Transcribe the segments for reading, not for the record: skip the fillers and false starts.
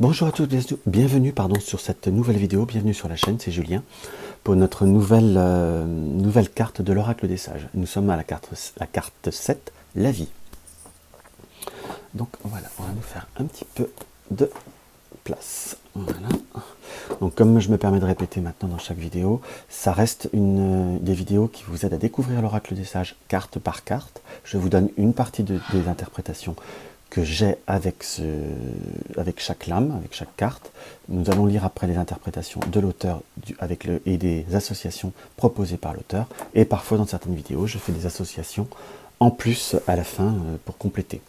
Bonjour à tous, bienvenue sur cette nouvelle vidéo, bienvenue sur la chaîne, c'est Julien, pour notre nouvelle carte de l'oracle des sages. Nous sommes à la carte 7, la vie. Donc voilà, on va nous faire un petit peu de place. Voilà. Donc comme je me permets de répéter maintenant dans chaque vidéo, ça reste des vidéos qui vous aident à découvrir l'oracle des sages carte par carte. Je vous donne une partie des interprétations que j'ai avec chaque lame, avec chaque carte. Nous allons lire après les interprétations de l'auteur et des associations proposées par l'auteur. Et parfois dans certaines vidéos, je fais des associations en plus à la fin pour compléter.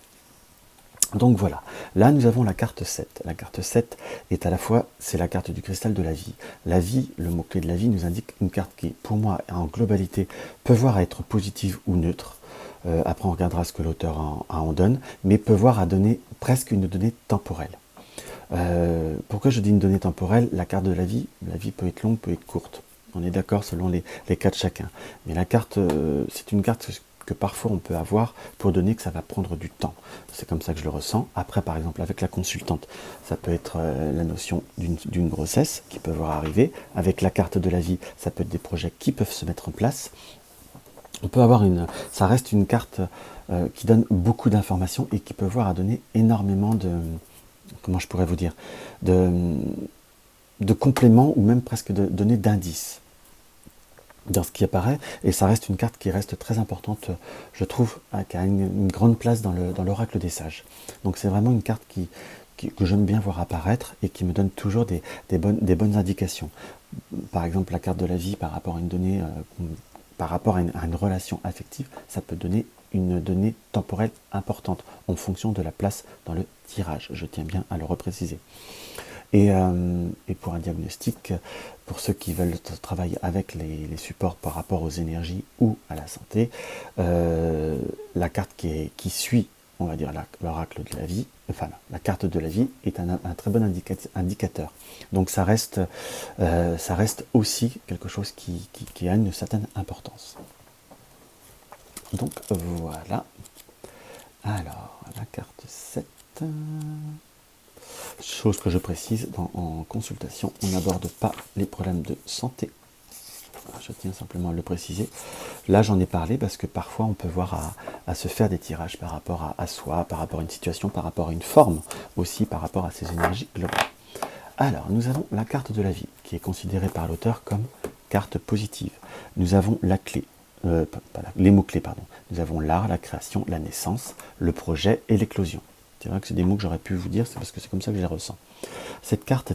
Donc voilà, là nous avons la carte 7. La carte 7 est à la fois, c'est la carte du cristal de la vie. La vie, le mot-clé de la vie nous indique une carte qui, pour moi, en globalité, peut voir à être positive ou neutre. Après on regardera ce que l'auteur en donne, mais peut voir à donner presque une donnée temporelle. Pourquoi je dis une donnée temporelle? La carte de la vie peut être longue, peut être courte. On est d'accord selon les cas de chacun. Mais la carte, c'est une carte que parfois on peut avoir pour donner que ça va prendre du temps. C'est comme ça que je le ressens. Après, par exemple, avec la consultante, ça peut être la notion d'une grossesse qui peut voir arriver. Avec la carte de la vie, ça peut être des projets qui peuvent se mettre en place. On peut avoir ça reste une carte qui donne beaucoup d'informations et qui peut voir à donner énormément de, comment je pourrais vous dire, de compléments ou même presque de donner d'indices dans ce qui apparaît, et ça reste une carte qui reste très importante, je trouve, qui a une grande place dans l'oracle des sages. Donc c'est vraiment une carte que j'aime bien voir apparaître et qui me donne toujours des bonnes indications. Par exemple, la carte de la vie par rapport à une donnée, par rapport à une relation affective, ça peut donner une donnée temporelle importante en fonction de la place dans le tirage. Je tiens bien à le repréciser. Et pour un diagnostic, pour ceux qui veulent travailler avec les supports par rapport aux énergies ou à la santé, la carte qui suit, on va dire, l'oracle de la vie, enfin la carte de la vie est un très bon indicateur. Donc ça reste aussi quelque chose qui a une certaine importance. Donc voilà. Alors, la carte 7... Chose que je précise, en consultation, on n'aborde pas les problèmes de santé. Je tiens simplement à le préciser. Là, j'en ai parlé parce que parfois, on peut voir à se faire des tirages par rapport à soi, par rapport à une situation, par rapport à une forme, aussi par rapport à ses énergies globales. Alors, nous avons la carte de la vie, qui est considérée par l'auteur comme carte positive. Nous avons la clé, les mots-clés, pardon. Nous avons l'art, la création, la naissance, le projet et l'éclosion. C'est vrai que c'est des mots que j'aurais pu vous dire, c'est parce que c'est comme ça que je les ressens. Cette carte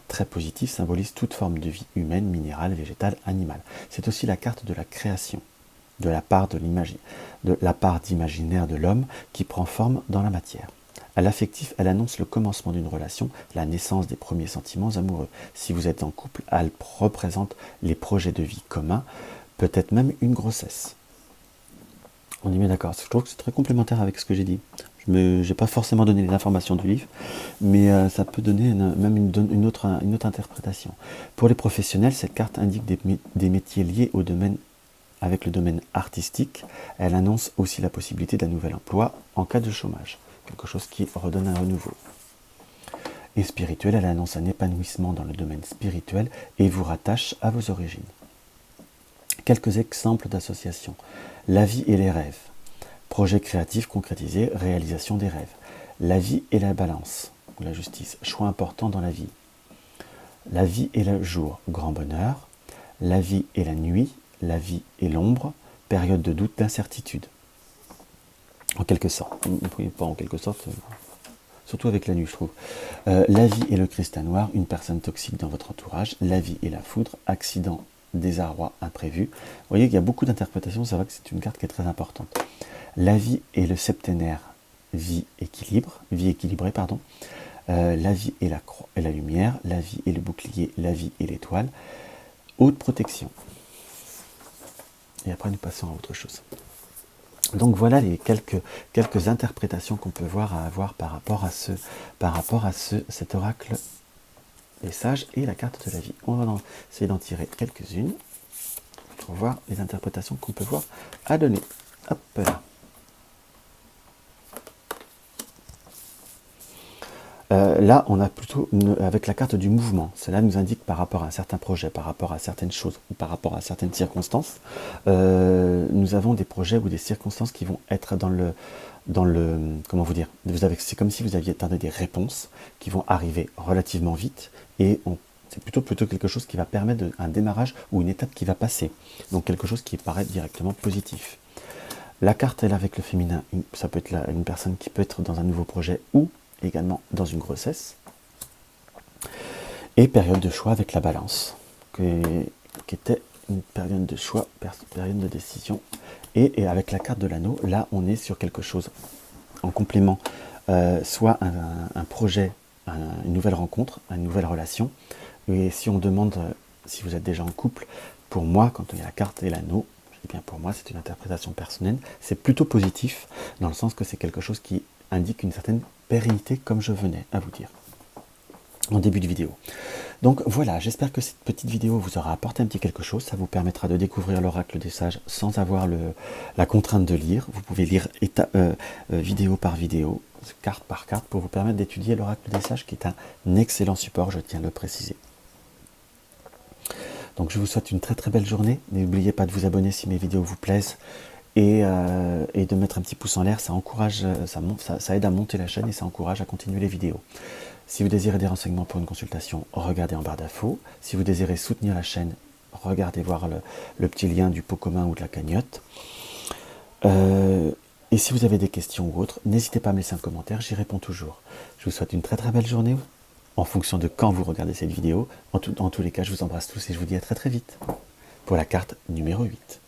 très positive symbolise toute forme de vie humaine, minérale, végétale, animale. C'est aussi la carte de la création, de la part d'imaginaire de l'homme qui prend forme dans la matière. À l'affectif, elle annonce le commencement d'une relation, la naissance des premiers sentiments amoureux. Si vous êtes en couple, elle représente les projets de vie communs, peut-être même une grossesse. On y met d'accord. Je trouve que c'est très complémentaire avec ce que j'ai dit. Je n'ai pas forcément donné les informations du livre, mais ça peut donner même une autre interprétation. Pour les professionnels, cette carte indique des métiers liés au domaine, avec le domaine artistique. Elle annonce aussi la possibilité d'un nouvel emploi en cas de chômage. Quelque chose qui redonne un renouveau. Et spirituel, elle annonce un épanouissement dans le domaine spirituel et vous rattache à vos origines. Quelques exemples d'associations. La vie et les rêves. Projet créatif concrétisé, réalisation des rêves. La vie et la balance, ou la justice, choix important dans la vie. La vie et le jour, grand bonheur. La vie et la nuit, la vie et l'ombre, période de doute, d'incertitude. En quelque sorte, pas en quelque sorte, surtout avec la nuit je trouve. La vie et le cristal noir, une personne toxique dans votre entourage. La vie et la foudre, accident, désarroi imprévu. Vous voyez qu'il y a beaucoup d'interprétations, c'est vrai que c'est une carte qui est très importante. La vie et le septénaire, vie équilibrée, pardon. La vie et la lumière, la vie et le bouclier, la vie et l'étoile. Haute protection. Et après nous passons à autre chose. Donc voilà les quelques interprétations qu'on peut avoir par rapport à cet oracle des sages et la carte de la vie. On va essayer d'en tirer quelques-unes pour voir les interprétations qu'on peut voir à donner. Hop là. Là, on a plutôt, avec la carte du mouvement, cela nous indique par rapport à un certain projet, par rapport à certaines choses, ou par rapport à certaines circonstances, nous avons des projets ou des circonstances qui vont être comment vous dire, c'est comme si vous aviez attendu des réponses qui vont arriver relativement vite, et c'est plutôt quelque chose qui va permettre un démarrage ou une étape qui va passer, donc quelque chose qui paraît directement positif. La carte, elle, avec le féminin, ça peut être une personne qui peut être dans un nouveau projet ou également dans une grossesse. Et période de choix avec la balance, qui était une période de choix, période de décision. Et avec la carte de l'anneau, là, on est sur quelque chose en complément, soit un projet, une nouvelle rencontre, une nouvelle relation. Et si on demande si vous êtes déjà en couple, pour moi, quand il y a la carte et l'anneau, eh bien pour moi, c'est une interprétation personnelle. C'est plutôt positif, dans le sens que c'est quelque chose qui indique une certaine pérennité, comme je venais à vous dire en début de vidéo. Donc voilà, j'espère que cette petite vidéo vous aura apporté un petit quelque chose. Ça vous permettra de découvrir l'oracle des sages sans avoir la contrainte de lire. Vous pouvez lire vidéo par vidéo, carte par carte, pour vous permettre d'étudier l'oracle des sages, qui est un excellent support, je tiens à le préciser. Donc je vous souhaite une très très belle journée. N'oubliez pas de vous abonner si mes vidéos vous plaisent, et de mettre un petit pouce en l'air. Ça encourage, ça aide à monter la chaîne, et ça encourage à continuer les vidéos. Si vous désirez des renseignements pour une consultation, regardez en barre d'infos. Si vous désirez soutenir la chaîne, regardez voir le petit lien du pot commun ou de la cagnotte. Et si vous avez des questions ou autres, n'hésitez pas à me laisser un commentaire, j'y réponds toujours. Je vous souhaite une très très belle journée, en fonction de quand vous regardez cette vidéo. En tous les cas, je vous embrasse tous et je vous dis à très très vite pour la carte numéro 8.